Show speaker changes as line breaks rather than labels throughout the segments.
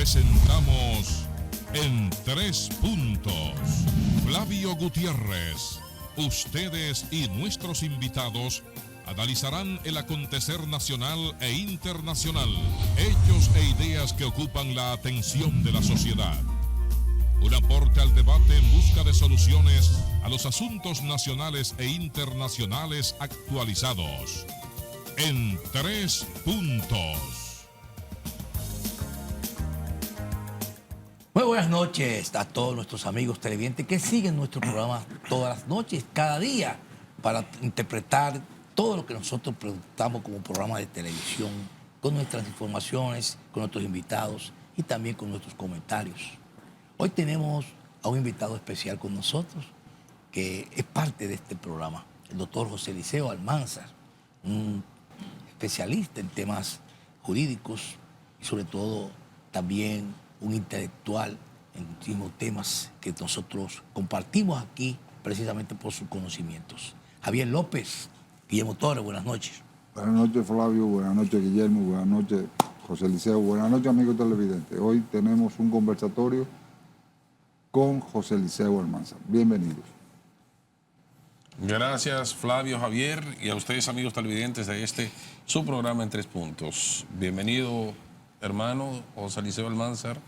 Presentamos En Tres Puntos. Flavio Gutiérrez. Ustedes y nuestros invitados analizarán el acontecer nacional e internacional, hechos e ideas que ocupan la atención de la sociedad. Un aporte al debate en busca de soluciones a los asuntos nacionales e internacionales actualizados. En Tres Puntos.
Muy buenas noches a todos nuestros amigos televidentes que siguen nuestro programa todas las noches, cada día, para interpretar todo lo que nosotros presentamos como programa de televisión, con nuestras informaciones, con nuestros invitados y también con nuestros comentarios. Hoy tenemos a un invitado especial con nosotros, que es parte de este programa, el doctor José Eliseo Almanzar, un especialista en temas jurídicos y sobre todo también un intelectual en muchísimos temas que nosotros compartimos aquí precisamente por sus conocimientos. Javier López, Guillermo Torres, buenas noches.
Buenas noches, Flavio. Buenas noches, Guillermo. Buenas noches, José Eliseo. Buenas noches, amigos televidentes. Hoy tenemos un conversatorio con José Eliseo Almanzar. Bienvenidos.
Gracias, Flavio, Javier, y a ustedes, amigos televidentes de su programa En Tres Puntos. Bienvenido, hermano José Eliseo Almanzar.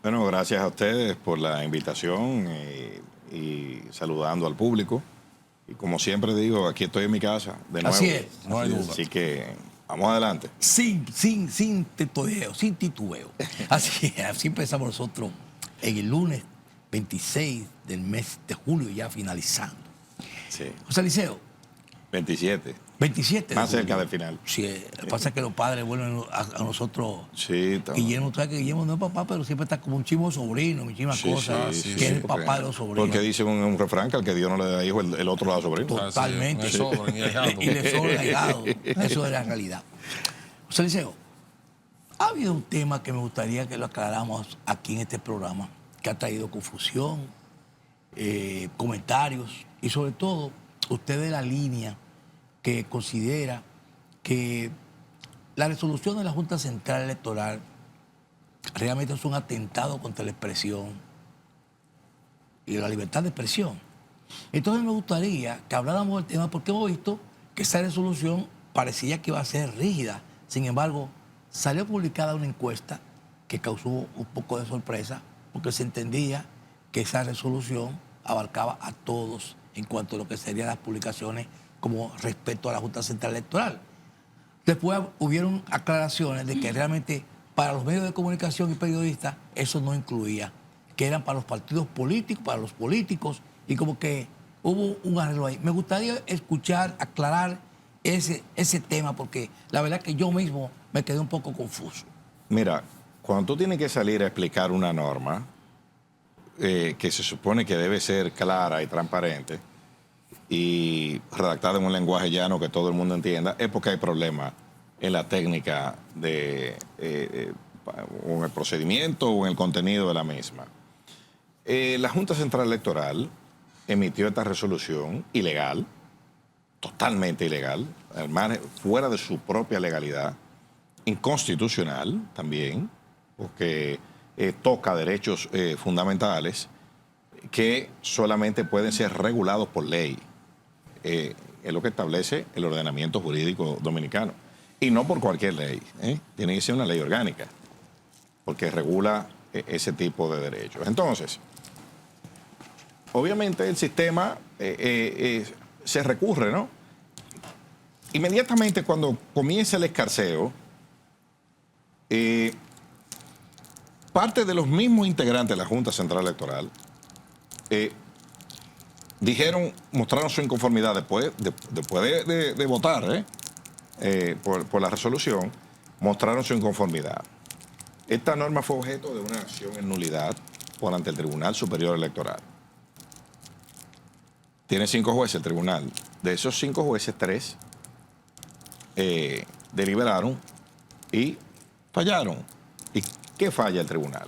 Bueno, gracias a ustedes por la invitación y saludando al público. Y como siempre digo, aquí estoy en mi casa, de nuevo.
Así es.
No hay duda.
Así que vamos adelante.
Sin titubeo. Así empezamos nosotros en el lunes 26 del mes de julio, ya finalizando.
Sí.
José Eliseo.
27.
27
Más
de
cerca
julio.
del final.
Sí, pasa que los padres vuelven a nosotros.
Sí, estamos.
Guillermo, tú sabes que Guillermo no es papá, pero siempre está como un chimo sobrino, muchísimas cosas,
sí,
que es el
porque-
papá de los sobrinos.
Porque dice un refrán que al que Dios no le da hijo, el otro le da sobrino.
Totalmente.
Así es, me sobran y ahijado.
Y le sobra ahijado. Eso es la realidad. José Eliseo, ha habido un tema que me gustaría que lo aclaráramos aquí en este programa, que ha traído confusión, comentarios y sobre todo usted de la línea que considera que la resolución de la Junta Central Electoral realmente es un atentado contra la expresión y la libertad de expresión. Entonces me gustaría que habláramos del tema porque hemos visto que esa resolución parecía que iba a ser rígida. Sin embargo, salió publicada una encuesta que causó un poco de sorpresa porque se entendía que esa resolución abarcaba a todos en cuanto a lo que serían las publicaciones como respecto a la Junta Central Electoral. Después hubieron aclaraciones de que realmente para los medios de comunicación y periodistas eso no incluía, que eran para los partidos políticos, para los políticos, y como que hubo un arreglo ahí. Me gustaría escuchar, aclarar ese tema, porque la verdad que yo mismo me quedé un poco confuso.
Mira, cuando tú tienes que salir a explicar una norma que se supone que debe ser clara y transparente y redactada en un lenguaje llano que todo el mundo entienda, es porque hay problemas en la técnica o en el procedimiento o en el contenido de la misma. La Junta Central Electoral emitió esta resolución ilegal, totalmente ilegal, fuera de su propia legalidad, inconstitucional también, porque toca derechos fundamentales que solamente pueden ser regulados por ley. Es lo que establece el ordenamiento jurídico dominicano. Y no por cualquier ley. Tiene que ser una ley orgánica, porque regula ese tipo de derechos. Entonces, obviamente el sistema se recurre, ¿no? Inmediatamente cuando comienza el escarceo, parte de los mismos integrantes de la Junta Central Electoral mostraron su inconformidad después de votar por la resolución, mostraron su inconformidad. Esta norma fue objeto de una acción en nulidad ante el Tribunal Superior Electoral. Tiene 5 jueces el tribunal. De esos 5 jueces, 3 deliberaron y fallaron. ¿Y qué falla el tribunal?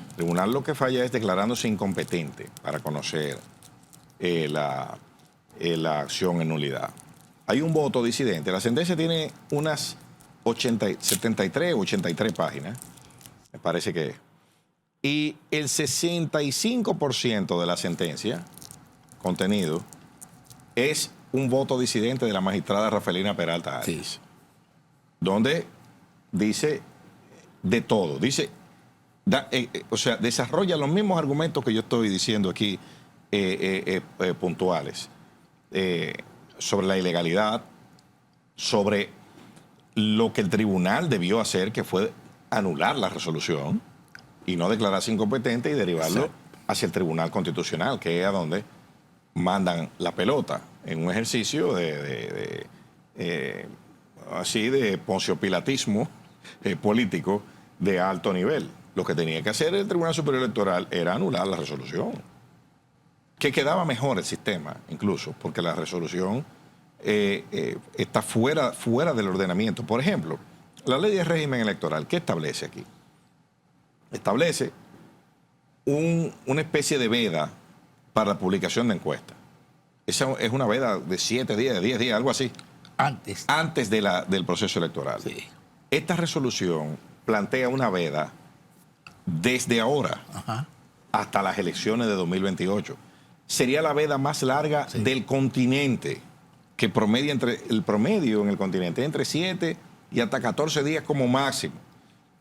El tribunal lo que falla es declarándose incompetente para conocer la acción en nulidad. Hay un voto disidente. La sentencia tiene unas 73 o 83 páginas, me parece que. Y el 65% de la sentencia, contenido, es un voto disidente de la magistrada Rafaelina Peralta Arias, donde dice de todo. Dice, o sea, desarrolla los mismos argumentos que yo estoy diciendo aquí, puntuales, sobre la ilegalidad, sobre lo que el tribunal debió hacer, que fue anular la resolución y no declararse incompetente y derivarlo hacia el Tribunal Constitucional, que es a donde mandan la pelota, en un ejercicio así de ponciopilatismo político de alto nivel. Lo que tenía que hacer el Tribunal Superior Electoral era anular la resolución, que quedaba mejor el sistema, incluso, porque la resolución está fuera del ordenamiento. Por ejemplo, la ley de régimen electoral, ¿qué establece aquí? Establece una especie de veda para la publicación de encuestas. Esa es una veda de 7 días, de 10 días, algo así. Antes del proceso electoral.
Sí.
Esta resolución plantea una veda desde ahora hasta las elecciones de 2028. Sería la veda más larga del continente, que el promedio en el continente entre 7 y hasta 14 días como máximo.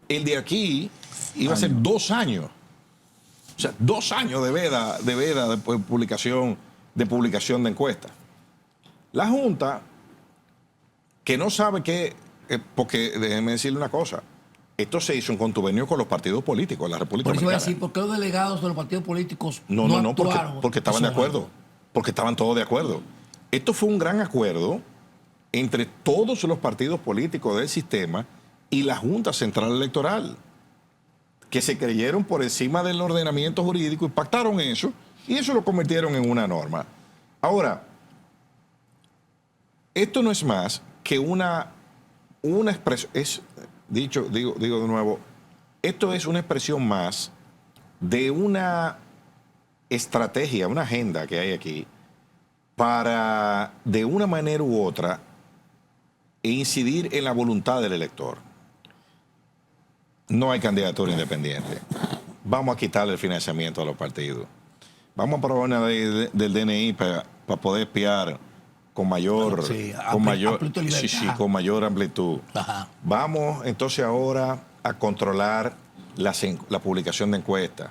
El de aquí iba a ser 2 años. O sea, 2 años de veda de publicación de encuestas. La Junta, que no sabe qué, porque déjeme decirle una cosa, esto se hizo en contubernio con los partidos políticos de la República
Por eso voy a
Dominicana.
decir, ¿por qué los delegados de los partidos políticos
No,
actuaron?
porque estaban de acuerdo, porque estaban todos de acuerdo. Esto fue un gran acuerdo entre todos los partidos políticos del sistema y la Junta Central Electoral, que se creyeron por encima del ordenamiento jurídico y pactaron eso, y eso lo convirtieron en una norma. Ahora, esto no es más que una expresión, digo de nuevo, esto es una expresión más de una estrategia, una agenda que hay aquí para, de una manera u otra, incidir en la voluntad del elector. No hay candidatura independiente. Vamos a quitarle el financiamiento a los partidos. Vamos a aprobar una ley del DNI para poder espiar con mayor, con mayor amplitud.
Ajá.
Vamos entonces ahora a controlar la publicación de encuestas.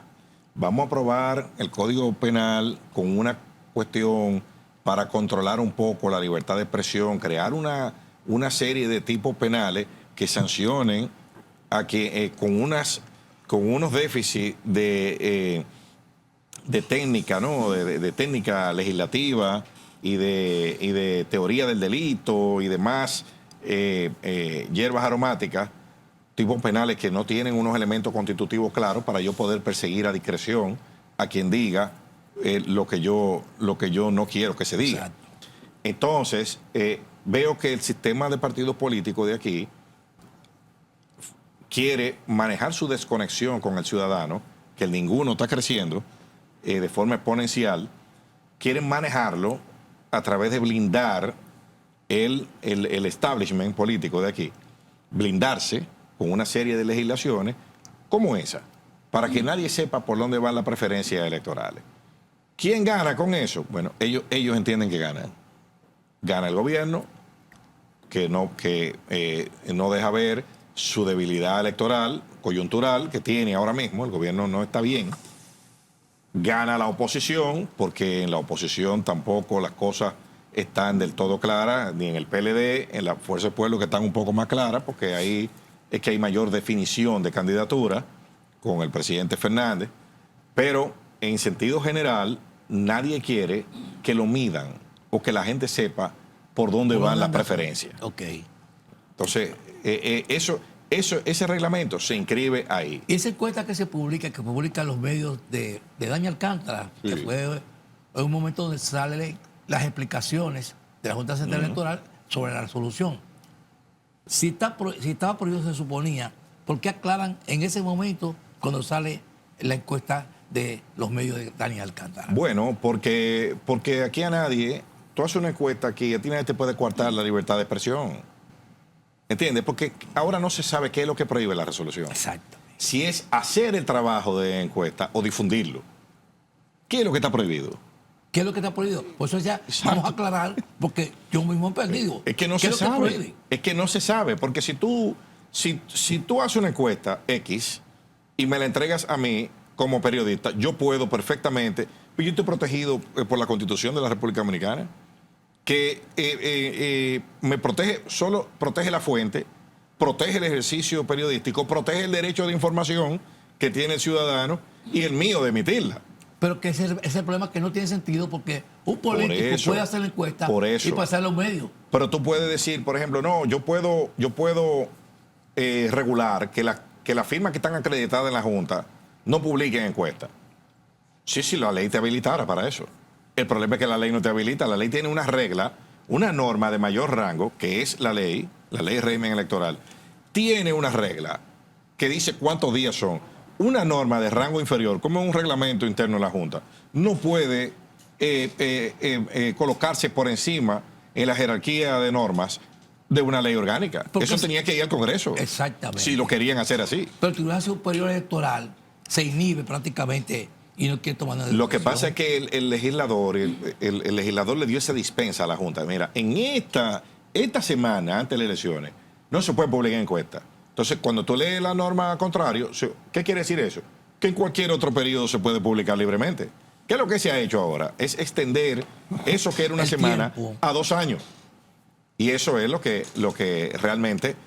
Vamos a aprobar el Código Penal con una cuestión para controlar un poco la libertad de expresión, crear una serie de tipos penales que sancionen a que con unos déficits de técnica, ¿no? de técnica legislativa y de teoría del delito y demás hierbas aromáticas, tipos penales que no tienen unos elementos constitutivos claros para yo poder perseguir a discreción a quien diga lo que yo no quiero que se diga.
Exacto.
Entonces, veo que el sistema de partidos políticos de aquí quiere manejar su desconexión con el ciudadano, que el ninguno está creciendo de forma exponencial, quieren manejarlo a través de blindar el establishment político de aquí, blindarse con una serie de legislaciones como esa, para que nadie sepa por dónde van las preferencias electorales. ¿Quién gana con eso? Bueno, ellos entienden que ganan. Gana el gobierno, que no deja ver su debilidad electoral, coyuntural, que tiene ahora mismo. El gobierno no está bien. Gana la oposición, porque en la oposición tampoco las cosas están del todo claras, ni en el PLD, en la Fuerza del Pueblo, que están un poco más claras, porque ahí es que hay mayor definición de candidatura con el presidente Fernández. Pero en sentido general, nadie quiere que lo midan o que la gente sepa por dónde van las preferencias.
Ok.
Entonces, ese reglamento se inscribe ahí.
Y esa encuesta que publican los medios de Dani Alcántara, que fue en un momento donde salen las explicaciones de la Junta Central Electoral sobre la resolución. Si estaba prohibido, se suponía, ¿por qué aclaran en ese momento cuando sale la encuesta de los medios de Dani Alcántara?
Bueno, porque aquí a nadie, tú haces una encuesta aquí, a ti nadie te puede coartar la libertad de expresión. ¿Entiendes? Porque ahora no se sabe qué es lo que prohíbe la resolución.
Exacto.
si es hacer el trabajo de encuesta o difundirlo. ¿Qué es lo que está prohibido?
¿Qué es lo que está prohibido? Por eso ya
Exacto.
vamos a aclarar, porque yo mismo he perdido.
Es que no
¿Qué
se
es lo que
sabe.
prohíbe?
Es que no se sabe, porque si tú haces una encuesta X y me la entregas a mí como periodista, yo puedo perfectamente, yo estoy protegido por la Constitución de la República Dominicana, que me protege, solo protege la fuente, protege el ejercicio periodístico, protege el derecho de información que tiene el ciudadano y el mío de emitirla.
Pero que ese es el problema, que no tiene sentido, porque un político
eso,
puede hacer la encuesta
por eso.
y pasar a los medios.
Pero tú puedes decir, por ejemplo, no, yo puedo regular que las firmas que están acreditadas en la Junta no publiquen encuestas. Sí, la ley te habilitara para eso. El problema es que la ley no te habilita. La ley tiene una regla, una norma de mayor rango, que es la ley de régimen electoral. Tiene una regla que dice cuántos días son. Una norma de rango inferior, como un reglamento interno de la Junta, no puede colocarse por encima en la jerarquía de normas de una ley orgánica.
Porque
eso tenía que ir al Congreso.
Exactamente.
Si lo querían hacer así.
Pero el Tribunal Superior Electoral se inhibe prácticamente y no quiere tomar nada.
Lo que pasa es que el legislador le dio esa dispensa a la Junta. Mira, en esta semana, antes de las elecciones, no se puede publicar encuestas. Entonces, cuando tú lees la norma contrario, ¿qué quiere decir eso? Que en cualquier otro periodo se puede publicar libremente. ¿Qué es lo que se ha hecho ahora? Es extender eso que era una semana
tiempo
a 2 años. Y eso es lo que realmente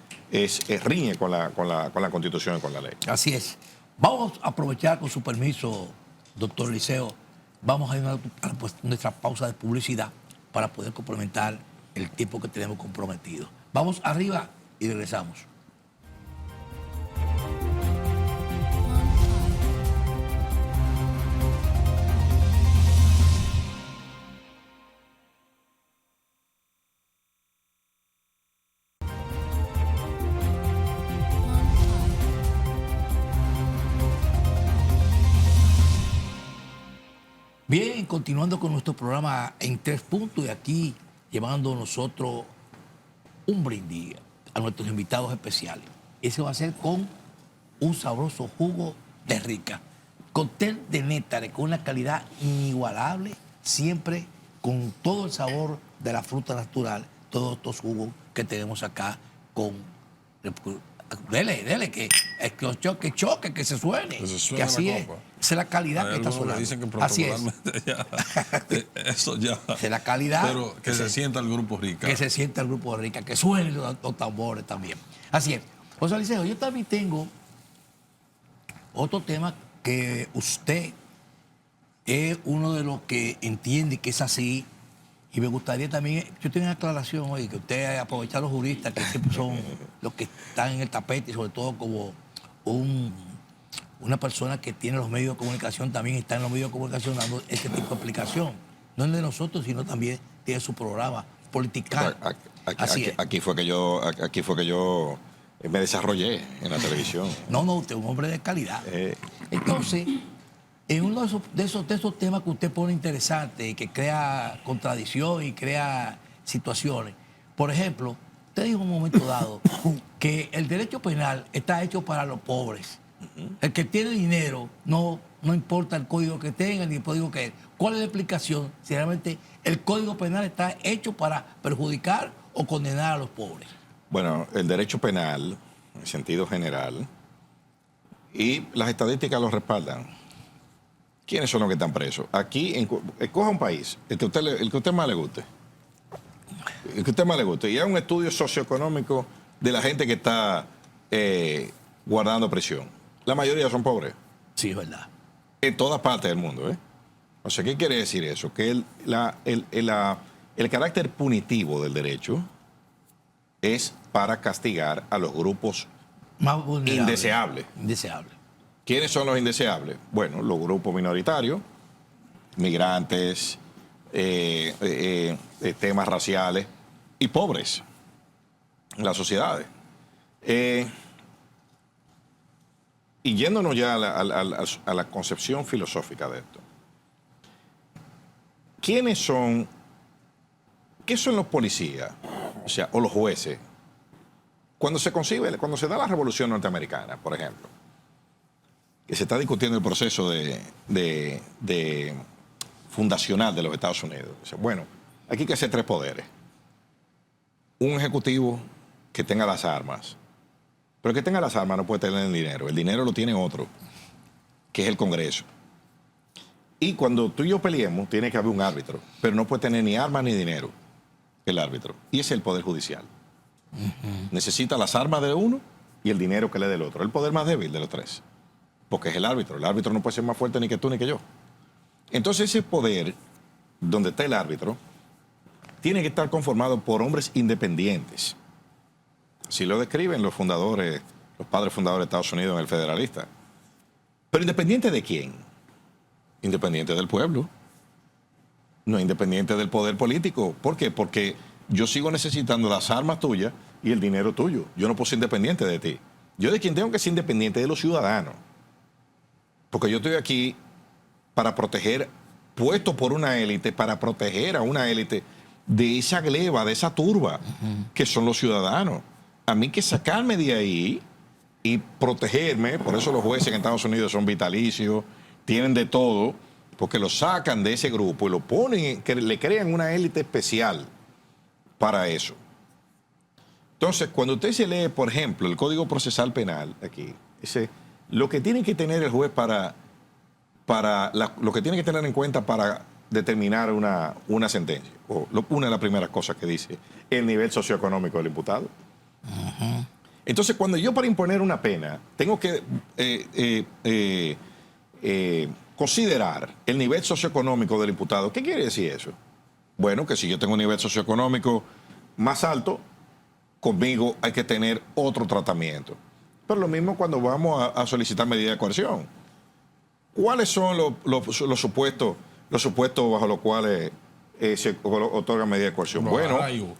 riñe con la Constitución y con la ley.
Así es. Vamos a aprovechar, con su permiso, doctor Liceo, vamos a ir a nuestra pausa de publicidad para poder complementar el tiempo que tenemos comprometido. Vamos arriba y regresamos. Bien, continuando con nuestro programa en 3 puntos y aquí llevando nosotros un brindis a nuestros invitados especiales. Ese va a ser con un sabroso jugo de rica. Cóctel de néctares con una calidad inigualable, siempre con todo el sabor de la fruta natural, todos estos jugos que tenemos acá con... Dele, que choque, que se suene.
Que se suene
que así
la
es.
copa.
Esa es la calidad
Hay
que está
algunos que
sonando.
dicen que
Así es.
protocolarmente ya, eso ya.
Esa es la calidad.
Pero que se sienta el grupo rica.
Que se sienta el grupo de rica, que suenen los tambores también. Así es. José Liceo, yo también tengo otro tema que usted es uno de los que entiende que es así. Y me gustaría también, yo tengo una aclaración hoy, que usted aprovecha a los juristas, que siempre son los que están en el tapete, y sobre todo como una persona que tiene los medios de comunicación, también está en los medios de comunicación dando este tipo de explicación. No es de nosotros, sino también tiene su programa political. Así es.
Aquí fue que yo me desarrollé en la televisión.
No, usted es un hombre de calidad. Entonces, en uno de esos temas que usted pone interesante y que crea contradicción y crea situaciones, por ejemplo, usted dijo en un momento dado que el derecho penal está hecho para los pobres. El que tiene dinero no importa el código que tenga ni el código que es. ¿Cuál es la explicación si realmente el código penal está hecho para perjudicar o condenar a los pobres?
Bueno, el derecho penal, en sentido general, y las estadísticas lo respaldan. ¿Quiénes son los que están presos? Aquí, coja un país, el que a usted más le guste. El que a usted más le guste. Y hay un estudio socioeconómico de la gente que está guardando prisión. La mayoría son pobres.
Sí, es verdad.
En todas partes del mundo, ¿eh? O sea, ¿qué quiere decir eso? Que el carácter punitivo del derecho es para castigar a los grupos
Más vulnerable.
indeseables.
Indeseable.
¿Quiénes son los indeseables? Bueno, los grupos minoritarios, migrantes, temas raciales y pobres en las sociedades. Y yéndonos ya a la concepción filosófica de esto. ¿Qué son los policías, o los jueces? Cuando se da la Revolución Norteamericana, por ejemplo, que se está discutiendo el proceso de fundacional de los Estados Unidos. Dice, bueno, aquí hay que hacer 3 poderes. Un ejecutivo que tenga las armas. Pero el que tenga las armas no puede tener el dinero. El dinero lo tiene otro, que es el Congreso. Y cuando tú y yo peleemos, tiene que haber un árbitro. Pero no puede tener ni armas ni dinero el árbitro. Y ese es el Poder Judicial. Necesita las armas de uno y el dinero que le dé el otro. El poder más débil de los 3. Porque es el árbitro. El árbitro no puede ser más fuerte ni que tú ni que yo. Entonces ese poder, donde está el árbitro, tiene que estar conformado por hombres independientes. Así lo describen los fundadores, los padres fundadores de Estados Unidos en el Federalista. Pero ¿independiente de quién? Independiente del pueblo. No independiente del poder político. ¿Por qué? Porque yo sigo necesitando las armas tuyas y el dinero tuyo. Yo no puedo ser independiente de ti. Yo de quien tengo que ser independiente de los ciudadanos. Porque yo estoy aquí para proteger, puesto por una élite, para proteger a una élite de esa gleba, de esa turba, que son los ciudadanos. A mí que sacarme de ahí y protegerme, por eso los jueces en Estados Unidos son vitalicios, tienen de todo, porque lo sacan de ese grupo y lo ponen, que le crean una élite especial para eso. Entonces, cuando usted se lee, por ejemplo, el Código Procesal Penal, aquí, dice, lo que tiene que tener el juez lo que tiene que tener en cuenta para determinar una sentencia, una de las primeras cosas que dice, el nivel socioeconómico del imputado. Entonces, cuando yo para imponer una pena tengo que considerar el nivel socioeconómico del imputado, ¿qué quiere decir eso? Bueno, que si yo tengo un nivel socioeconómico más alto, conmigo hay que tener otro tratamiento. Pero lo mismo cuando vamos a solicitar medidas de coerción. ¿Cuáles son los supuestos bajo los cuales se otorga medidas de coerción? Bueno,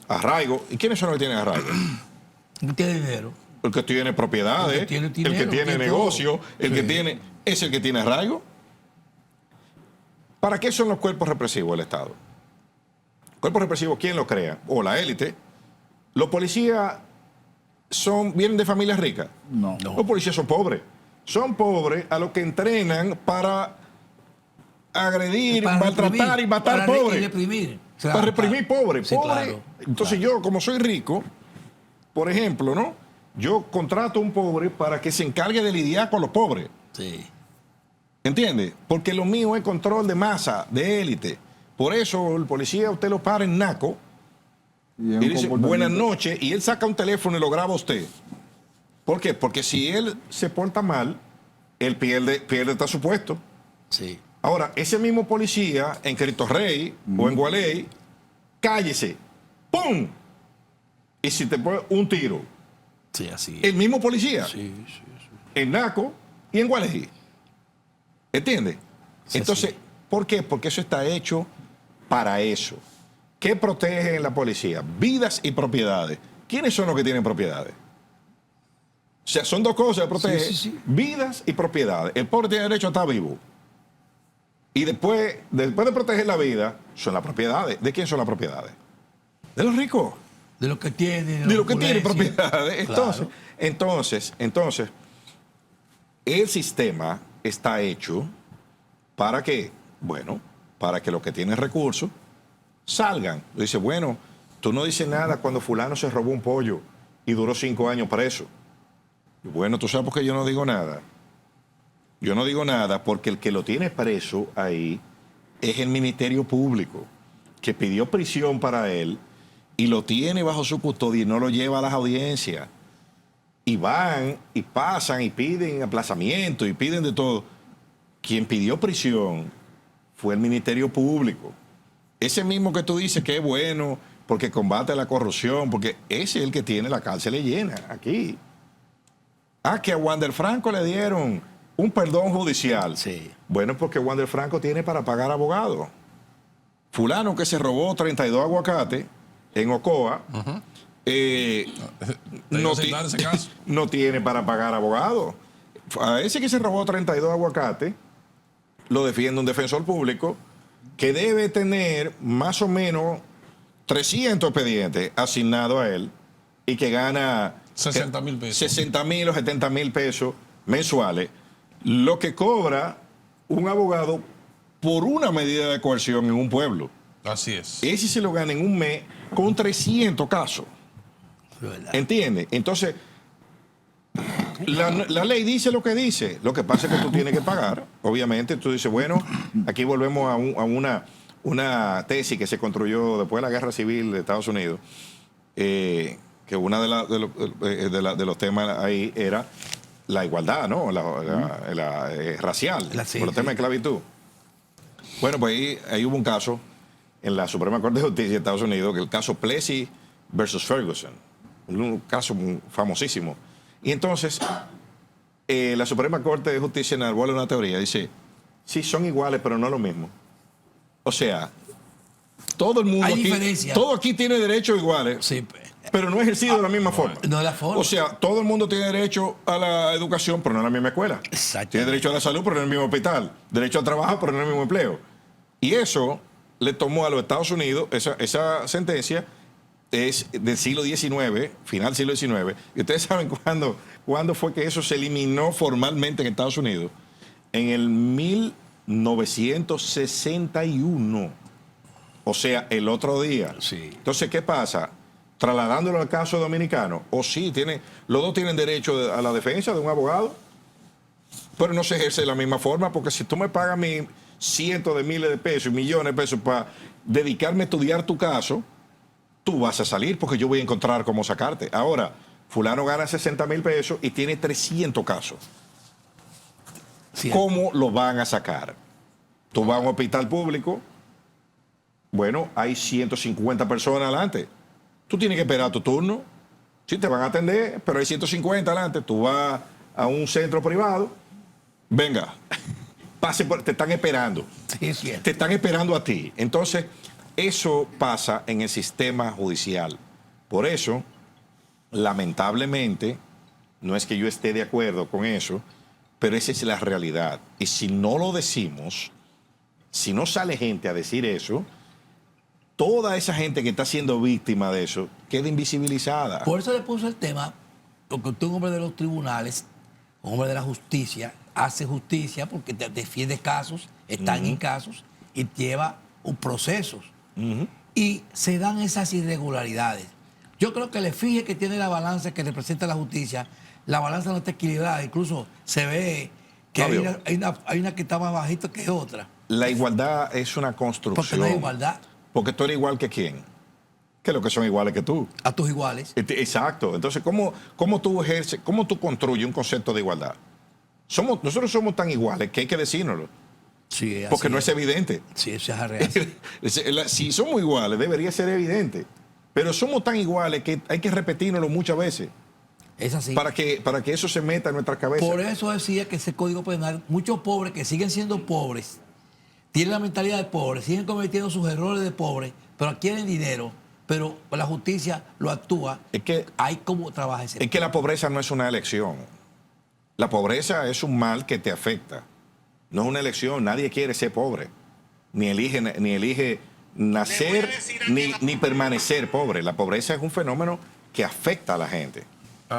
arraigo. ¿Y quiénes son los que tienen arraigo?
El que tiene dinero.
El que tiene propiedades,
El que tiene dinero,
el que tiene negocio, el que tiene... ¿Es el que tiene arraigo? ¿Para qué son los cuerpos represivos del Estado? Cuerpos represivos, ¿quién los crea? O la élite. Los policías vienen de familias ricas.
No.
Los policías son pobres. Son pobres a los que entrenan para agredir,
Para
maltratar y matar pobres.
Reprimir.
Para reprimir pobres.
Sí, claro,
Entonces
claro.
yo, como soy rico, por ejemplo, ¿no? Yo contrato a un pobre para que se encargue de lidiar con los pobres.
Sí.
¿Entiende? Porque lo mío es control de masa, de élite. Por eso el policía usted lo para en naco
Y
y dice, buenas noches, y él saca un teléfono y lo graba a usted. ¿Por qué? Porque si él se porta mal, él pierde hasta su puesto.
Sí.
Ahora, ese mismo policía en Cristo Rey o en Gualey, cállese, ¡pum! Y si te pone un tiro,
Sí, así.
el mismo policía,
Sí.
en Naco y en Gualey. ¿Entiendes?
Sí,
Entonces,
sí.
¿por qué? Porque eso está hecho para eso. ¿Qué protege en la policía? Vidas y propiedades. ¿Quiénes son los que tienen propiedades? O sea, son dos cosas que protege.
Sí.
Vidas y propiedades. El pobre tiene derecho a estar vivo. Y después de proteger la vida, son las propiedades. ¿De quién son las propiedades? De los ricos.
De lo que tiene.
De los que tienen
opulencia.
propiedades.
Claro.
Entonces, el sistema está hecho ¿para qué? Bueno, para que los que tienen recursos salgan. Dice, bueno, tú no dices nada cuando fulano se robó un pollo y duró 5 años preso. Y bueno, tú sabes por qué yo no digo nada. Yo no digo nada porque el que lo tiene preso ahí es el Ministerio Público, que pidió prisión para él y lo tiene bajo su custodia y no lo lleva a las audiencias. Y van y pasan y piden aplazamiento y piden de todo. Quien pidió prisión fue el Ministerio Público. Ese mismo que tú dices que es bueno porque combate la corrupción, porque ese es el que tiene la cárcel llena aquí. Que a Wander Franco le dieron un perdón judicial.
Sí.
Bueno, porque Wander Franco tiene para pagar abogado. Fulano que se robó 32 aguacates en Ocoa, no tiene para pagar abogado. A ese que se robó 32 aguacates, lo defiende un defensor público que debe tener más o menos 300 expedientes asignados a él y que gana
60,000 pesos.
60,000 o 70,000 pesos mensuales. lo que cobra un abogado por una medida de coerción en un pueblo.
Así es.
Ese se lo gana en un mes con 300 casos. ¿Entiendes? Entonces, la ley dice lo que dice. Lo que pasa es que tú tienes que pagar. Obviamente, tú dices, bueno, aquí volvemos a una tesis que se construyó después de la Guerra Civil de Estados Unidos, que una de los temas ahí era la igualdad, ¿no? La racial, por el tema de esclavitud. Bueno, pues ahí hubo un caso en la Suprema Corte de Justicia de Estados Unidos, que el caso Plessy versus Ferguson, un caso famosísimo. Y entonces, la Suprema Corte de Justicia enarbola una teoría, dice, sí, son iguales, pero no lo mismo. O sea, todo el mundo todo aquí tiene derechos iguales,
sí,
pero no ejercido de la misma forma.
No de la forma.
O sea, todo el mundo tiene derecho a la educación, pero no en la misma escuela.
Exacto.
Tiene derecho a la salud, pero no en el mismo hospital. Derecho al trabajo, pero no en el mismo empleo. Y eso le tomó a los Estados Unidos, esa sentencia es del siglo XIX, final del siglo XIX. Y ustedes saben cuándo fue que eso se eliminó formalmente en Estados Unidos. En el 1961. O sea, el otro día.
Sí.
Entonces, ¿qué pasa? Trasladándolo al caso dominicano, sí, los dos tienen derecho a la defensa de un abogado, pero no se ejerce de la misma forma, porque si tú me pagas mis cientos de miles de pesos y millones de pesos para dedicarme a estudiar tu caso, tú vas a salir porque yo voy a encontrar cómo sacarte. Ahora, fulano gana 60,000 pesos y tiene 300 casos. ¿Cómo lo van a sacar? Tú vas a un hospital público, bueno, hay 150 personas adelante. Tú tienes que esperar tu turno. Sí, te van a atender, pero hay 150 adelante. Tú vas a un centro privado. Venga, te están esperando.
Sí, es cierto.
Te están esperando a ti. Entonces, eso pasa en el sistema judicial. Por eso, lamentablemente, no es que yo esté de acuerdo con eso, pero esa es la realidad. Y si no lo decimos, si no sale gente a decir eso, toda esa gente que está siendo víctima de eso queda invisibilizada.
Por eso le puso el tema, porque usted es un hombre de los tribunales, un hombre de la justicia, hace justicia porque defiende casos, están en casos y lleva un proceso. Y se dan esas irregularidades. Yo creo que el efigie que tiene la balanza que representa la justicia, la balanza no está equilibrada, incluso se ve que hay una que está más bajita que otra.
La igualdad es una construcción.
Porque no hay igualdad.
Porque tú eres igual que quién. Que los que son iguales que tú.
A tus iguales.
Exacto. Entonces, ¿cómo tú ejerces, cómo tú construyes un concepto de igualdad? Nosotros somos tan iguales que hay que decírnoslo.
Sí,
porque no es evidente.
Sí, eso es real.
Si somos iguales, debería ser evidente. Pero somos tan iguales que hay que repetírnoslo muchas veces.
Es así.
Para que eso se meta en nuestra cabeza.
Por eso decía que ese código penal, muchos pobres que siguen siendo pobres, tienen la mentalidad de pobres, siguen cometiendo sus errores de pobres, pero adquieren dinero, pero la justicia lo actúa.
Es que
hay cómo trabaja ese.
Es que la pobreza no es una elección. La pobreza es un mal que te afecta. No es una elección. Nadie quiere ser pobre. Ni elige nacer ni permanecer pobre. La pobreza es un fenómeno que afecta a la gente.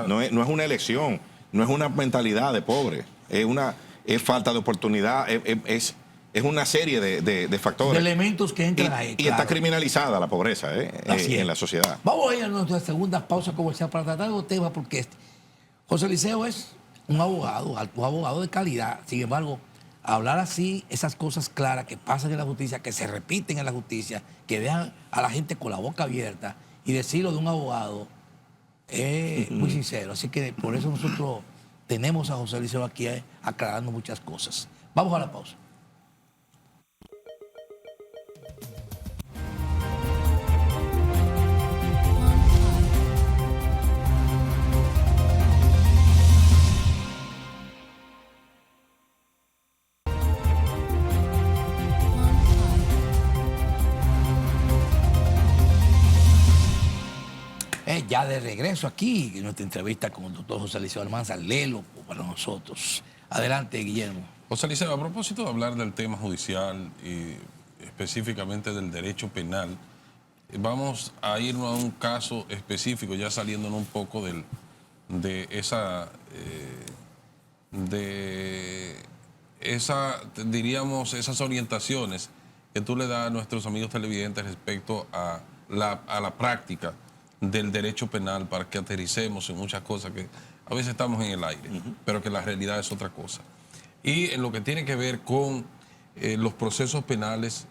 No es una elección. No es una mentalidad de pobre. Es falta de oportunidad. Es una serie de factores.
De elementos que entran ahí.
Y está criminalizada la pobreza en la sociedad.
Vamos a ir a nuestra segunda pausa comercial para tratar los temas, porque José Eliseo es un abogado de calidad. Sin embargo, hablar así, esas cosas claras que pasan en la justicia, que se repiten en la justicia, que dejan a la gente con la boca abierta, y decirlo de un abogado es muy sincero. Así que por eso nosotros tenemos a José Eliseo aquí aclarando muchas cosas. Vamos a la pausa. Ya de regreso aquí, en nuestra entrevista con el doctor José Eliseo Almanzar, Lelo para nosotros. Adelante, Guillermo.
José Eliseo, a propósito de hablar del tema judicial y específicamente del derecho penal, vamos a irnos a un caso específico, ya saliéndonos un poco de diríamos, esas orientaciones que tú le das a nuestros amigos televidentes respecto a la práctica del derecho penal para que aterricemos en muchas cosas que a veces estamos en el aire, pero que la realidad es otra cosa. Y en lo que tiene que ver con los procesos penales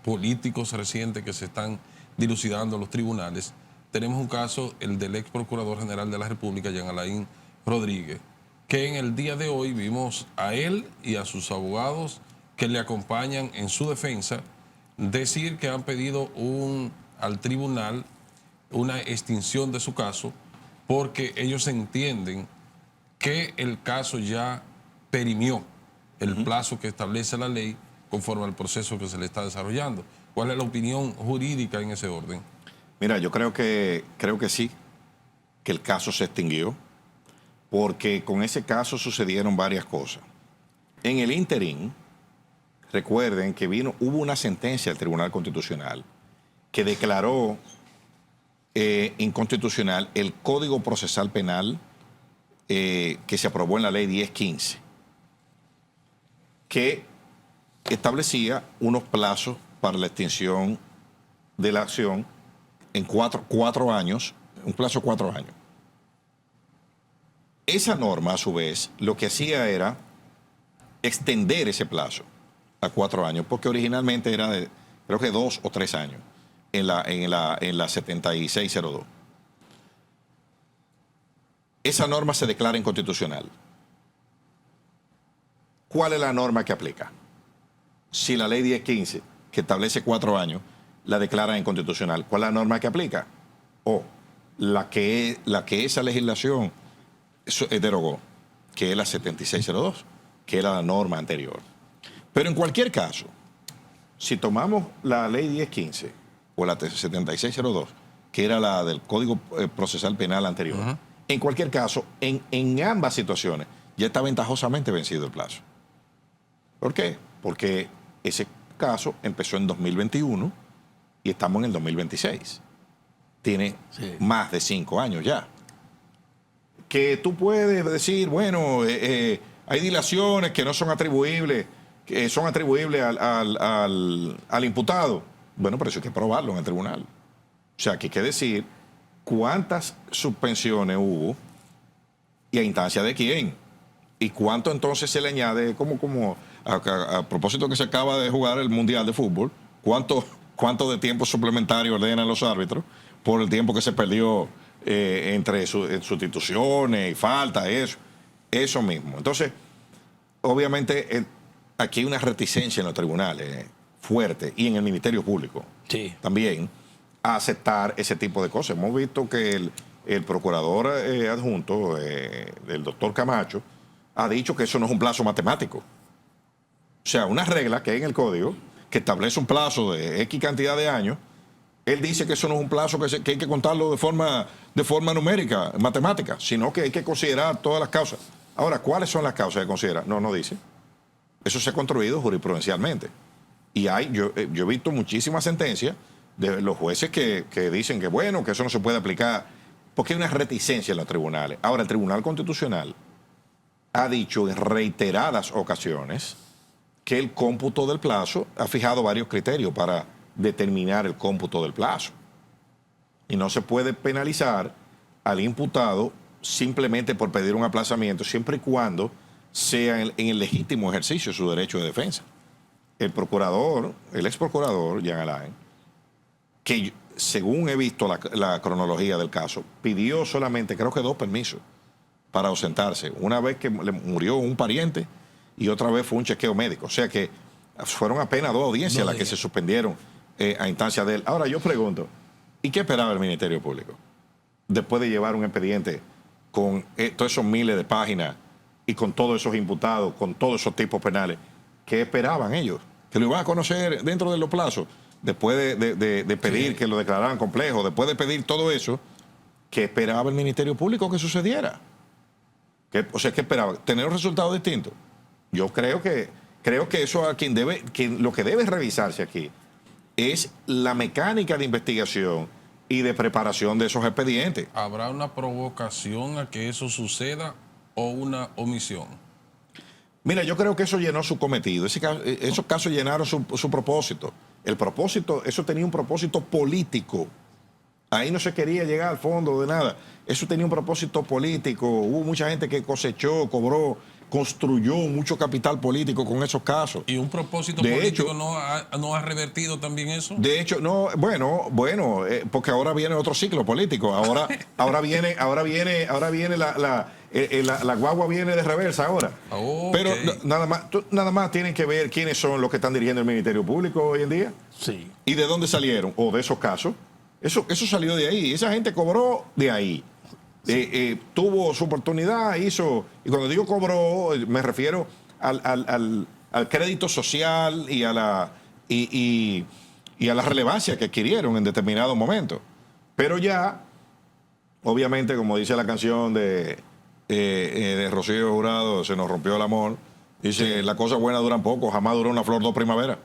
políticos recientes que se están dilucidando en los tribunales, tenemos un caso, el del ex procurador general de la República, Jean Alain Rodríguez, que en el día de hoy vimos a él y a sus abogados que le acompañan en su defensa decir que han pedido al tribunal una extinción de su caso porque ellos entienden que el caso ya perimió el plazo que establece la ley conforme al proceso que se le está desarrollando. ¿Cuál es la opinión jurídica en ese orden?
Mira, yo creo que sí, que el caso se extinguió, porque con ese caso sucedieron varias cosas. En el ínterin, recuerden que hubo una sentencia del Tribunal Constitucional que declaró inconstitucional el Código Procesal Penal que se aprobó en la Ley 1015, que establecía unos plazos para la extinción de la acción en cuatro años, un plazo de 4 años. Esa norma, a su vez, lo que hacía era extender ese plazo a 4 años, porque originalmente era de, creo que 2 o 3 años en la 7602. Esa norma se declara inconstitucional. ¿Cuál es la norma que aplica? Si la ley 1015, que establece 4 años, la declara inconstitucional, ¿cuál es la norma que aplica? O la que esa legislación derogó, que es la 7602, que era la norma anterior. Pero en cualquier caso, si tomamos la ley 1015 o la 7602, que era la del Código Procesal Penal anterior, en cualquier caso, en ambas situaciones ya está ventajosamente vencido el plazo. ¿Por qué? Porque ese caso empezó en 2021 y estamos en el 2026. Tiene más de 5 años ya. Que tú puedes decir, bueno, hay dilaciones que no son atribuibles, que son atribuibles al imputado. Bueno, pero eso hay que probarlo en el tribunal. O sea, que hay que decir cuántas suspensiones hubo y a instancia de quién. Y cuánto entonces se le añade, como a propósito que se acaba de jugar el Mundial de Fútbol, cuánto de tiempo suplementario ordenan los árbitros por el tiempo que se perdió entre sustituciones y faltas, eso mismo. Entonces, obviamente, aquí hay una reticencia en los tribunales fuerte y en el Ministerio Público también a aceptar ese tipo de cosas. Hemos visto que el procurador adjunto, el doctor Camacho, ha dicho que eso no es un plazo matemático. O sea, una regla que hay en el código que establece un plazo de X cantidad de años, él dice que eso no es un plazo que hay que contarlo de forma numérica, matemática, sino que hay que considerar todas las causas. Ahora, ¿cuáles son las causas que considera? No dice. Eso se ha construido jurisprudencialmente. Y yo he visto muchísimas sentencias de los jueces que dicen que bueno, que eso no se puede aplicar, porque hay una reticencia en los tribunales. Ahora, el Tribunal Constitucional ha dicho en reiteradas ocasiones que el cómputo del plazo ha fijado varios criterios para determinar el cómputo del plazo. Y no se puede penalizar al imputado simplemente por pedir un aplazamiento, siempre y cuando sea en el legítimo ejercicio de su derecho de defensa. El ex procurador, Jean Alain, que según he visto la cronología del caso, pidió solamente, creo que 2 permisos para ausentarse. Una vez que le murió un pariente y otra vez fue un chequeo médico. O sea que fueron apenas 2 audiencias las que se suspendieron a instancia de él. Ahora yo pregunto, ¿y qué esperaba el Ministerio Público? Después de llevar un expediente con todos esos miles de páginas y con todos esos imputados, con todos esos tipos penales, ¿qué esperaban ellos? Que lo iban a conocer dentro de los plazos, después de pedir que lo declararan complejo, después de pedir todo eso, ¿qué esperaba el Ministerio Público que sucediera? O sea, ¿qué esperaba? ¿Tener un resultado distinto? Yo creo que eso a lo que debe revisarse aquí es la mecánica de investigación y de preparación de esos expedientes.
¿Habrá una provocación a que eso suceda o una omisión?
Mira, yo creo que eso llenó su cometido. Esos casos llenaron su propósito. El propósito, eso tenía un propósito político. Ahí no se quería llegar al fondo de nada. Eso tenía un propósito político. Hubo mucha gente que cosechó, cobró, construyó mucho capital político con esos casos.
¿Y un propósito
De
político
hecho,
no ha revertido también eso?
De hecho, no, bueno, porque ahora viene otro ciclo político. Ahora viene la guagua viene de reversa ahora.
Ok.
Pero nada más tienen que ver quiénes son los que están dirigiendo el Ministerio Público hoy en día.
Sí.
¿Y de dónde salieron? O de esos casos. Eso salió de ahí. Esa gente cobró de ahí. Tuvo su oportunidad, hizo. Y cuando digo cobró, me refiero al crédito social y a la relevancia que adquirieron en determinado momento. Pero ya, obviamente, como dice la canción de Rocío Jurado, se nos rompió el amor. Dice, las cosas buenas duran poco, jamás duró una flor 2 primaveras.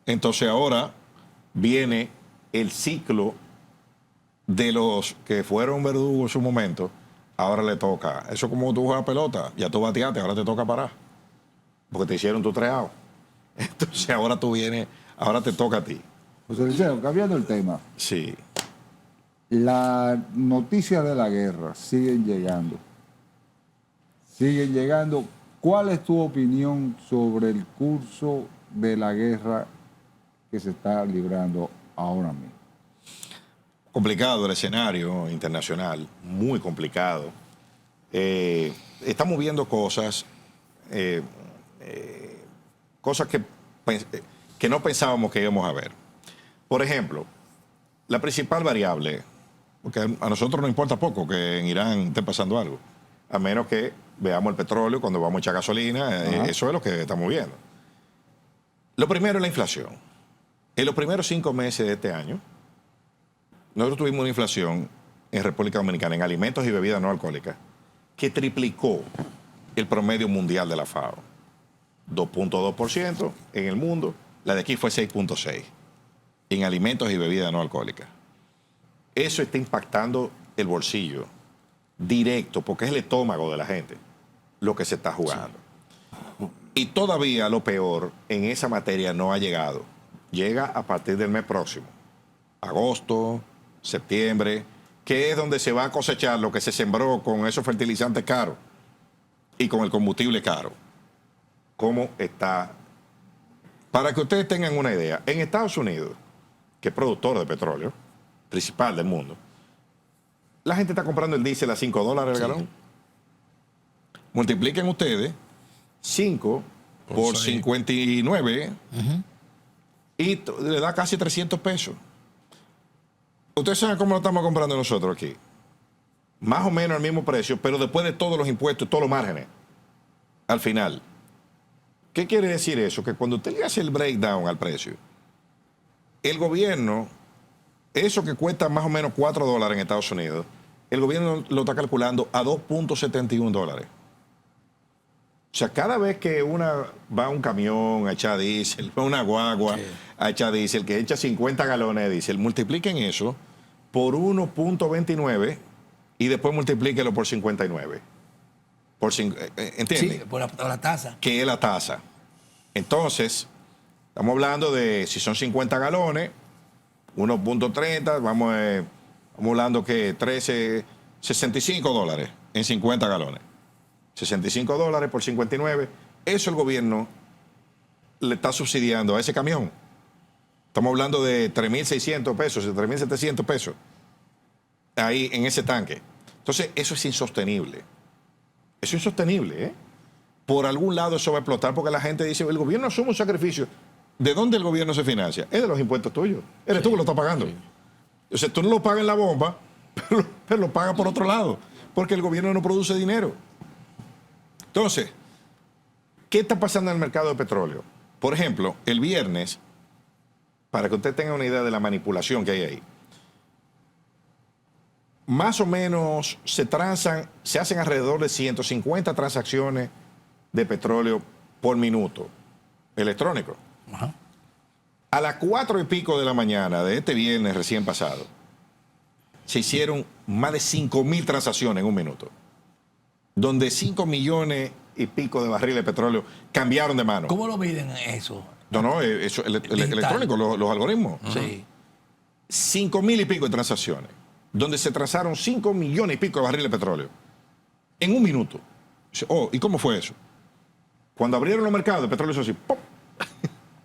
Entonces ahora viene el ciclo de los que fueron verdugos en su momento. Ahora le toca. Eso es como tú juegas pelota, ya tú bateaste, ahora te toca parar. Porque te hicieron tu treado. Entonces ahora tú vienes, ahora te toca a ti.
José Liceo, cambiando el tema,
Sí.
las noticias de la guerra siguen llegando. Siguen llegando. ¿Cuál es tu opinión sobre el curso de la guerra que se está librando ahora mismo?
Complicado el escenario internacional, muy complicado. Estamos viendo cosas que no pensábamos que íbamos a ver. Por ejemplo, la principal variable, porque a nosotros nos importa poco que en Irán esté pasando algo, a menos que veamos el petróleo cuando vamos a echar gasolina, eso es lo que estamos viendo. Lo primero es la inflación. En los primeros 5 meses de este año, nosotros tuvimos una inflación en República Dominicana en alimentos y bebidas no alcohólicas que triplicó el promedio mundial de la FAO. 2.2% en el mundo, la de aquí fue 6.6% en alimentos y bebidas no alcohólicas. Eso está impactando el bolsillo directo, porque es el estómago de la gente lo que se está jugando. Sí. Y todavía lo peor en esa materia no ha llegado. Llega a partir del mes próximo, agosto, septiembre, que es donde se va a cosechar lo que se sembró con esos fertilizantes caros y con el combustible caro. ¿Cómo está? Para que ustedes tengan una idea, en Estados Unidos, que es productor de petróleo, principal del mundo, la gente está comprando el diésel a $5 el galón. Multipliquen ustedes 5 por 59 y le da casi 300 pesos. Ustedes saben cómo lo estamos comprando nosotros aquí. Más o menos al mismo precio, pero después de todos los impuestos, todos los márgenes. Al final. ¿Qué quiere decir eso? Que cuando usted le hace el breakdown al precio, el gobierno, eso que cuesta más o menos $4 en Estados Unidos, el gobierno lo está calculando a $2.71. O sea, cada vez que va un camión a echar diésel, va una guagua a echar diésel, que echa 50 galones de diésel, multipliquen eso por 1.29 y después multiplíquelo por 59. ¿Entiendes?
Sí, por la tasa.
Que es la tasa. Entonces, estamos hablando de, si son 50 galones, 1.30, vamos hablando que $65 en 50 galones. $65 por 59, eso el gobierno le está subsidiando a ese camión. Estamos hablando de 3.600 pesos, de 3.700 pesos ahí en ese tanque. Entonces, eso es insostenible. Eso es insostenible, ¿eh? Por algún lado eso va a explotar porque la gente dice, el gobierno asume un sacrificio. ¿De dónde el gobierno se financia? Es de los impuestos tuyos. Eres tú que lo estás pagando. Sí. O sea, tú no lo pagas en la bomba, pero lo pagas por otro lado, porque el gobierno no produce dinero. Entonces, ¿qué está pasando en el mercado de petróleo? Por ejemplo, el viernes, para que usted tenga una idea de la manipulación que hay ahí, más o menos se hacen alrededor de 150 transacciones de petróleo por minuto, electrónico. Ajá. A las 4 y pico de la mañana de este viernes recién pasado, se hicieron más de 5.000 transacciones en un minuto, donde 5 millones y pico de barriles de petróleo cambiaron de mano.
¿Cómo lo miden eso?
No, eso, electrónico, los algoritmos.
Sí.
5.000 y pico de transacciones, donde se transaron 5 millones y pico de barriles de petróleo en un minuto. Oh, ¿y cómo fue eso? Cuando abrieron los mercados de petróleo, eso así, ¡pum!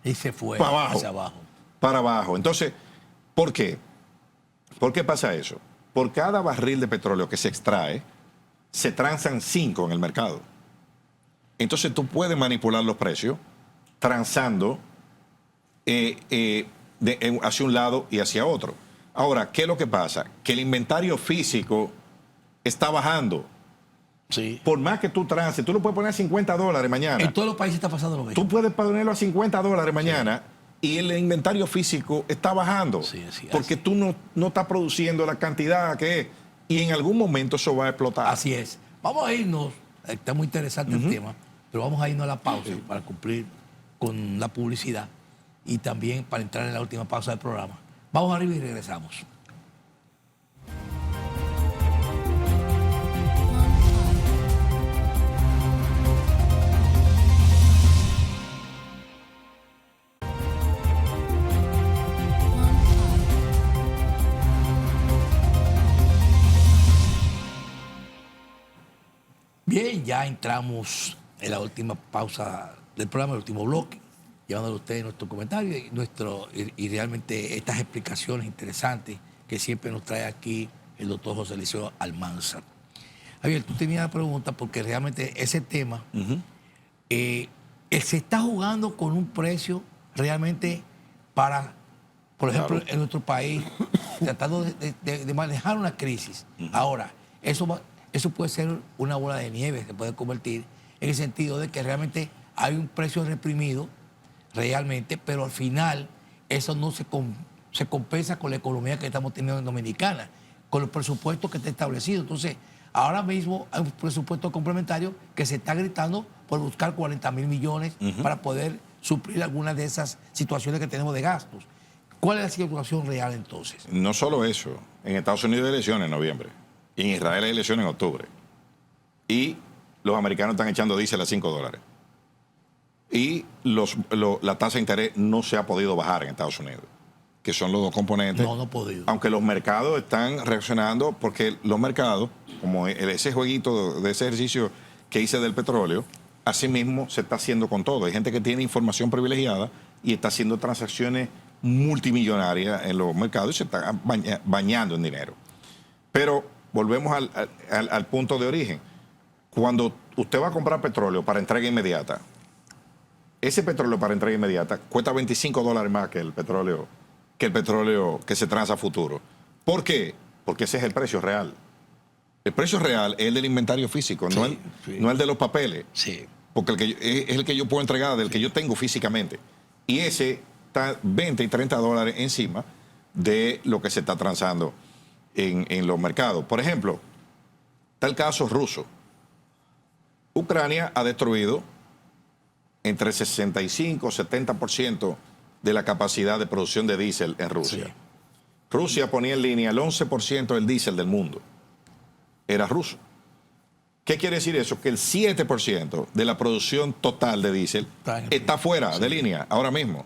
Y se fue
para abajo,
hacia abajo.
Para abajo. Entonces, ¿por qué? ¿Por qué pasa eso? Por cada barril de petróleo que se extrae, se transan 5 en el mercado. Entonces tú puedes manipular los precios transando hacia un lado y hacia otro. Ahora, ¿qué es lo que pasa? Que el inventario físico está bajando.
Sí.
Por más que tú transes, tú lo puedes poner a $50 mañana.
En todos los países está pasando lo mismo.
Tú puedes ponerlo a $50 mañana y el inventario físico está bajando.
Sí,
porque tú no estás produciendo la cantidad que es. Y en algún momento eso va a explotar.
Así es. Vamos a irnos, está muy interesante el tema, pero vamos a irnos a la pausa para cumplir con la publicidad y también para entrar en la última pausa del programa. Vamos arriba y regresamos. Bien, ya entramos en la última pausa del programa, el último bloque, llevándole a ustedes nuestro comentario y realmente estas explicaciones interesantes que siempre nos trae aquí el doctor José Eliseo Almanzar. Javier, tú tenías la pregunta porque realmente ese tema se está jugando con un precio realmente para, por ejemplo, en nuestro país, tratando de manejar una crisis. Ahora, eso puede ser una bola de nieve, se puede convertir en el sentido de que realmente hay un precio reprimido, realmente, pero al final eso no se compensa con la economía que estamos teniendo en Dominicana, con los presupuestos que está establecido. Entonces, ahora mismo hay un presupuesto complementario que se está gritando por buscar 40.000 millones para poder suplir algunas de esas situaciones que tenemos de gastos. ¿Cuál es la situación real entonces?
No solo eso, en Estados Unidos hay elecciones en noviembre. Y en Israel hay elecciones en octubre. Y los americanos están echando diésel a $5. Y la tasa de interés no se ha podido bajar en Estados Unidos, que son los dos componentes.
No ha podido.
Aunque los mercados están reaccionando, porque los mercados, como ese jueguito de ese ejercicio que hice del petróleo, así mismo se está haciendo con todo. Hay gente que tiene información privilegiada y está haciendo transacciones multimillonarias en los mercados y se está bañando en dinero. Pero volvemos al punto de origen. Cuando usted va a comprar petróleo para entrega inmediata, ese petróleo para entrega inmediata cuesta $25 más que el petróleo que se transa a futuro. ¿Por qué? Porque ese es el precio real. El precio real es el del inventario físico, no el de los papeles.
Sí.
Porque es el que yo puedo entregar, del que yo tengo físicamente. Y ese está $20 y $30 encima de lo que se está transando en los mercados. Por ejemplo, está el caso ruso. Ucrania ha destruido entre 65 y 70% de la capacidad de producción de diésel en Rusia. Sí. Rusia ponía en línea el 11% del diésel del mundo. Era ruso. ¿Qué quiere decir eso? Que el 7% de la producción total de diésel está fuera de línea ahora mismo.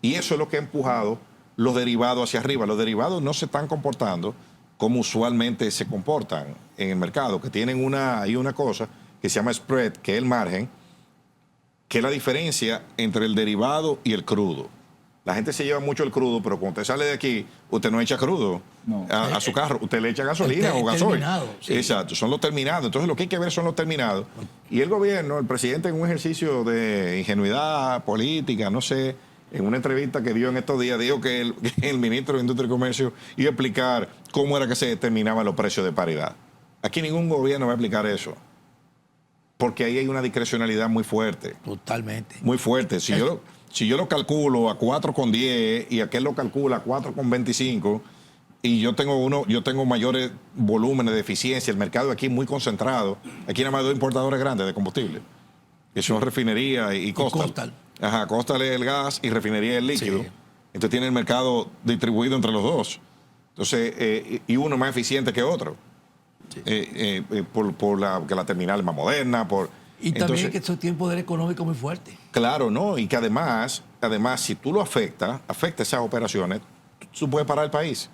Y eso es lo que ha empujado los derivados hacia arriba. Los derivados no se están comportando como usualmente se comportan en el mercado, que tienen una cosa que se llama spread, que es el margen, que es la diferencia entre el derivado y el crudo. La gente se lleva mucho el crudo, pero cuando usted sale de aquí, usted no echa crudo a su carro, usted le echa gasolina o gasoil. Sí. Exacto, son los terminados. Entonces lo que hay que ver son los terminados. Y el gobierno, el presidente, en un ejercicio de ingenuidad política, no sé, en una entrevista que dio en estos días, dijo que el ministro de Industria y Comercio iba a explicar cómo era que se determinaban los precios de paridad. Aquí ningún gobierno va a explicar eso. Porque ahí hay una discrecionalidad muy fuerte.
Totalmente.
Muy fuerte. Si yo lo calculo a 4,10 y aquel lo calcula a 4,25 y yo tengo mayores volúmenes de eficiencia, el mercado aquí es muy concentrado. Aquí nada más hay dos importadores grandes de combustible, que son refinería y Coastal. Ajá, Coastal es el gas y refinería es el líquido. Sí. Entonces tiene el mercado distribuido entre los dos. Entonces, y uno más eficiente que otro. Sí. Que la terminal es más moderna,
Y también que su tiempo del económico muy fuerte.
Claro, ¿no? Y que además, si tú lo afecta esas operaciones, tú puedes parar el país.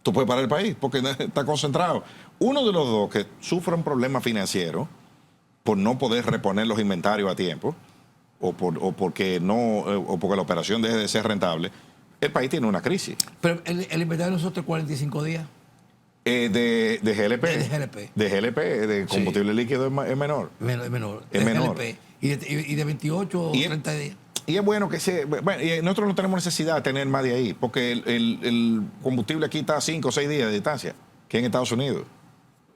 Tú puedes parar el país porque está concentrado. Uno de los dos que sufre un problema financiero por no poder reponer los inventarios a tiempo o porque la operación deje de ser rentable, el país tiene una crisis.
Pero el inventario de nosotros es 45 días.
De GLP.
De GLP.
De GLP, de combustible líquido es menor.
Es menor.
Es menor.
GLP. Y de 28 o 30 días.
Y es bueno que nosotros no tenemos necesidad de tener más de ahí, porque el combustible aquí está a 5 o 6 días de distancia, que en Estados Unidos.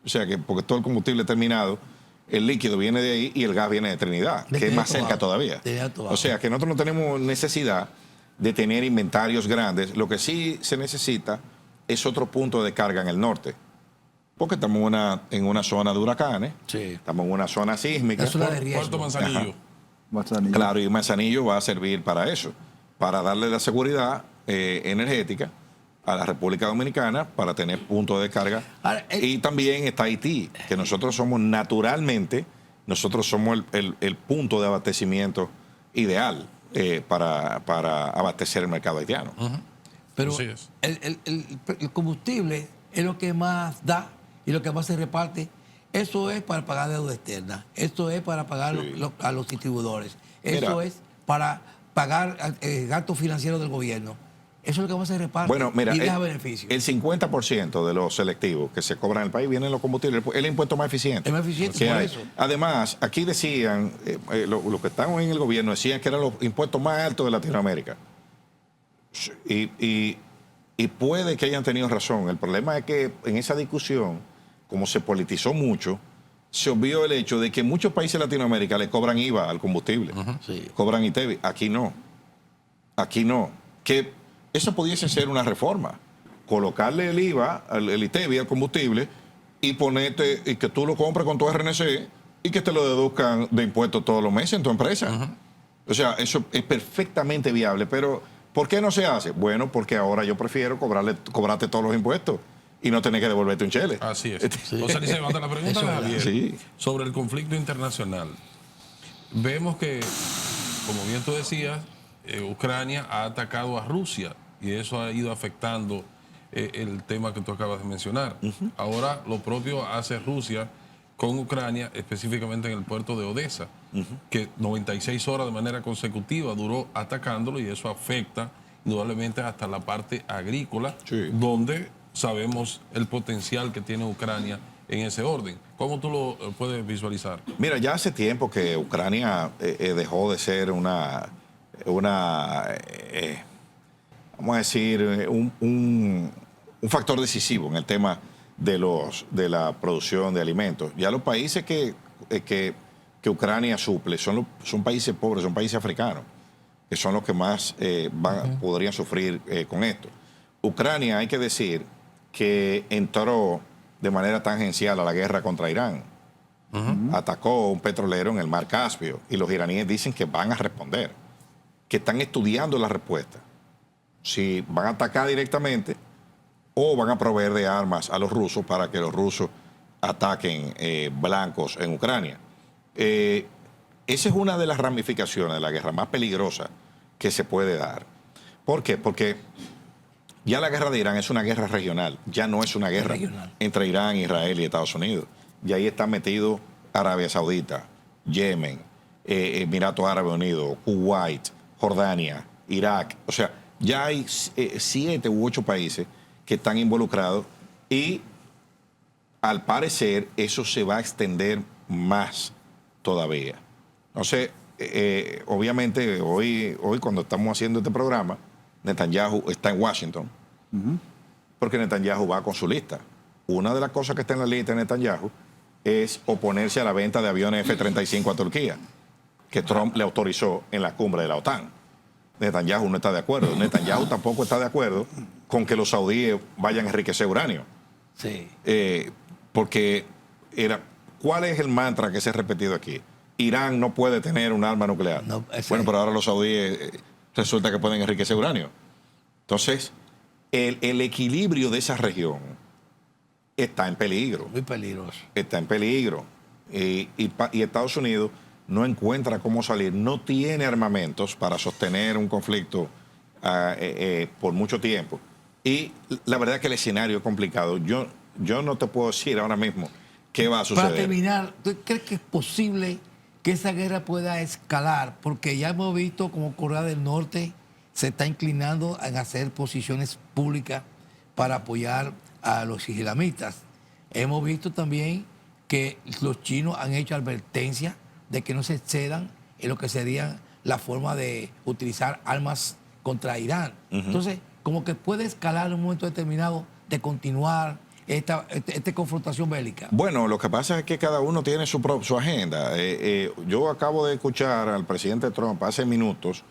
O sea, que porque todo el combustible terminado, el líquido viene de ahí y el gas viene de Trinidad, que es más cerca todavía. O sea, que nosotros no tenemos necesidad de tener inventarios grandes. Lo que sí se necesita es otro punto de carga en el norte, porque estamos en una zona de huracanes, estamos en una zona sísmica.
Es una de riesgo.
Puerto Manzanillo.
Ajá. Claro, y Manzanillo va a servir para eso, para darle la seguridad energética a la República Dominicana para tener puntos de carga. Ahora, y también está Haití, que nosotros somos el punto de abastecimiento ideal para abastecer el mercado haitiano.
Pero el combustible es lo que más da y lo que más se reparte. Eso es para pagar deuda externa, esto es para pagar a los distribuidores, eso es para pagar gastos financieros del gobierno. Eso es lo que más se reparte y deja beneficios.
El 50% de los selectivos que se cobran en el país vienen en los combustibles, es el impuesto más eficiente.
Es más eficiente por eso.
Además, aquí decían, los que están en el gobierno decían que eran los impuestos más altos de Latinoamérica. Y puede que hayan tenido razón. El problema es que en esa discusión, como se politizó mucho, se obvió el hecho de que muchos países de Latinoamérica le cobran IVA al combustible, cobran ITEVI. Aquí no. Que eso pudiese ser una reforma. Colocarle el IVA, el ITEVI al combustible y ponerte, y que tú lo compres con tu RNC y que te lo deduzcan de impuestos todos los meses en tu empresa. O sea, eso es perfectamente viable, pero ¿por qué no se hace? Bueno, porque ahora yo prefiero cobrarte todos los impuestos y no tener que devolverte un chele.
Así es. O sea, se levanta la pregunta de Javier sobre el conflicto internacional. Vemos que, como bien tú decías, Ucrania ha atacado a Rusia y eso ha ido afectando el tema que tú acabas de mencionar. Ahora lo propio hace Rusia con Ucrania, específicamente en el puerto de Odessa, que 96 horas de manera consecutiva duró atacándolo y eso afecta indudablemente hasta la parte agrícola, donde sabemos el potencial que tiene Ucrania en ese orden. ¿Cómo tú lo puedes visualizar?
Mira, ya hace tiempo que Ucrania dejó de ser vamos a decir, un factor decisivo en el tema de la producción de alimentos. Ya los países que Ucrania suple son países pobres, son países africanos, que son los que más podrían sufrir con esto. Ucrania, hay que decir, que entró de manera tangencial a la guerra contra Irán. Atacó un petrolero en el mar Caspio y los iraníes dicen que van a responder, que están estudiando la respuesta. Si van a atacar directamente o van a proveer de armas a los rusos para que los rusos ataquen blancos en Ucrania. Esa es una de las ramificaciones de la guerra más peligrosa que se puede dar. ¿Por qué? Porque ya la guerra de Irán es una guerra regional, ya no es una guerra entre Irán, Israel y Estados Unidos. Y ahí están metidos Arabia Saudita, Yemen, Emiratos Árabes Unidos, Kuwait, Jordania, Irak. O sea, ya hay 7 u 8 países que están involucrados y al parecer eso se va a extender más todavía. Entonces, obviamente hoy cuando estamos haciendo este programa, Netanyahu está en Washington, porque Netanyahu va con su lista. Una de las cosas que está en la lista de Netanyahu es oponerse a la venta de aviones F-35 a Turquía, que Trump le autorizó en la cumbre de la OTAN. Netanyahu no está de acuerdo. Netanyahu tampoco está de acuerdo con que los saudíes vayan a enriquecer uranio. Porque ¿cuál es el mantra que se ha repetido aquí? Irán no puede tener un arma nuclear. Bueno, pero ahora los saudíes resulta que pueden enriquecer uranio. Entonces, el equilibrio de esa región está en peligro.
Muy peligroso.
Está en peligro. y Estados Unidos no encuentra cómo salir, no tiene armamentos para sostener un conflicto por mucho tiempo. Y la verdad que el escenario es complicado. Yo no te puedo decir ahora mismo qué va a suceder.
Para terminar, ¿tú crees que es posible que esa guerra pueda escalar? Porque ya hemos visto como Corea del Norte se está inclinando en hacer posiciones públicas para apoyar a los islamistas. Hemos visto también que los chinos han hecho advertencias de que no se excedan en lo que sería la forma de utilizar armas contra Irán. Entonces, como que puede escalar en un momento determinado de continuar esta confrontación bélica.
Bueno, lo que pasa es que cada uno tiene su agenda. Yo acabo de escuchar al presidente Trump hace minutos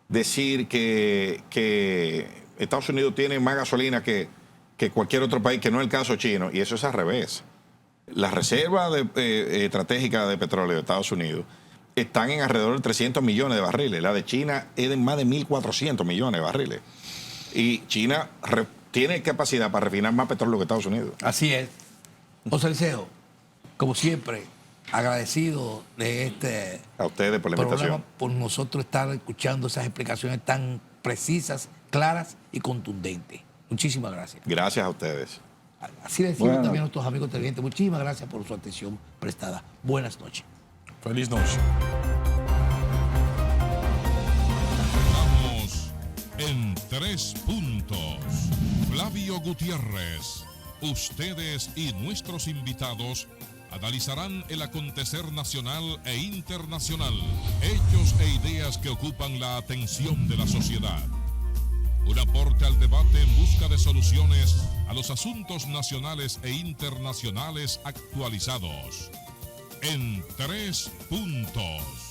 decir que Estados Unidos tiene más gasolina que cualquier otro país, que no es el caso chino, y eso es al revés. Las reservas estratégicas de petróleo de Estados Unidos están en alrededor de 300 millones de barriles. La de China es de más de 1.400 millones de barriles. Y China tiene capacidad para refinar más petróleo que Estados Unidos.
Así es. José Liceo, como siempre, agradecido de
A ustedes por la
programa,
invitación.
por nosotros estar escuchando esas explicaciones tan precisas, claras y contundentes. Muchísimas gracias.
Gracias a ustedes.
Así decimos
Bueno.
también a nuestros amigos televidentes. Muchísimas gracias por su atención prestada. Buenas noches.
Feliz noche.
Vamos en 3 puntos. Flavio Gutiérrez, ustedes y nuestros invitados analizarán el acontecer nacional e internacional, hechos e ideas que ocupan la atención de la sociedad. Un aporte al debate en busca de soluciones a los asuntos nacionales e internacionales actualizados. En 3 puntos.